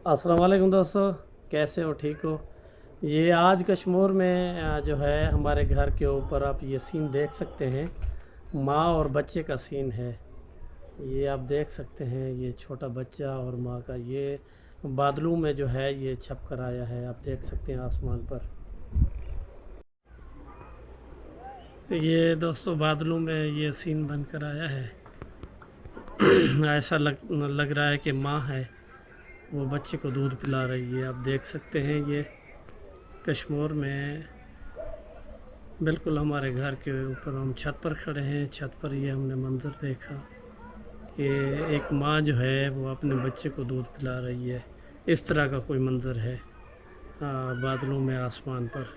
अस्सलाम वालेकुम दोस्तों, कैसे हो? ठीक हो? ये आज कश्मीर में जो है हमारे घर के ऊपर आप ये सीन देख सकते हैं। माँ और बच्चे का सीन है। ये आप देख सकते हैं, ये छोटा बच्चा और माँ का ये बादलों में जो है ये छप कर आया है। आप देख सकते हैं आसमान पर। ये दोस्तों बादलों में ये सीन बनकर आया है। ऐसा लग रहा है कि माँ है, वो बच्चे को दूध पिला रही है। आप देख सकते हैं ये कश्मीर में बिल्कुल हमारे घर के ऊपर हम छत पर खड़े हैं। छत पर ये हमने मंज़र देखा कि एक माँ जो है वो अपने बच्चे को दूध पिला रही है। इस तरह का कोई मंज़र है बादलों में आसमान पर।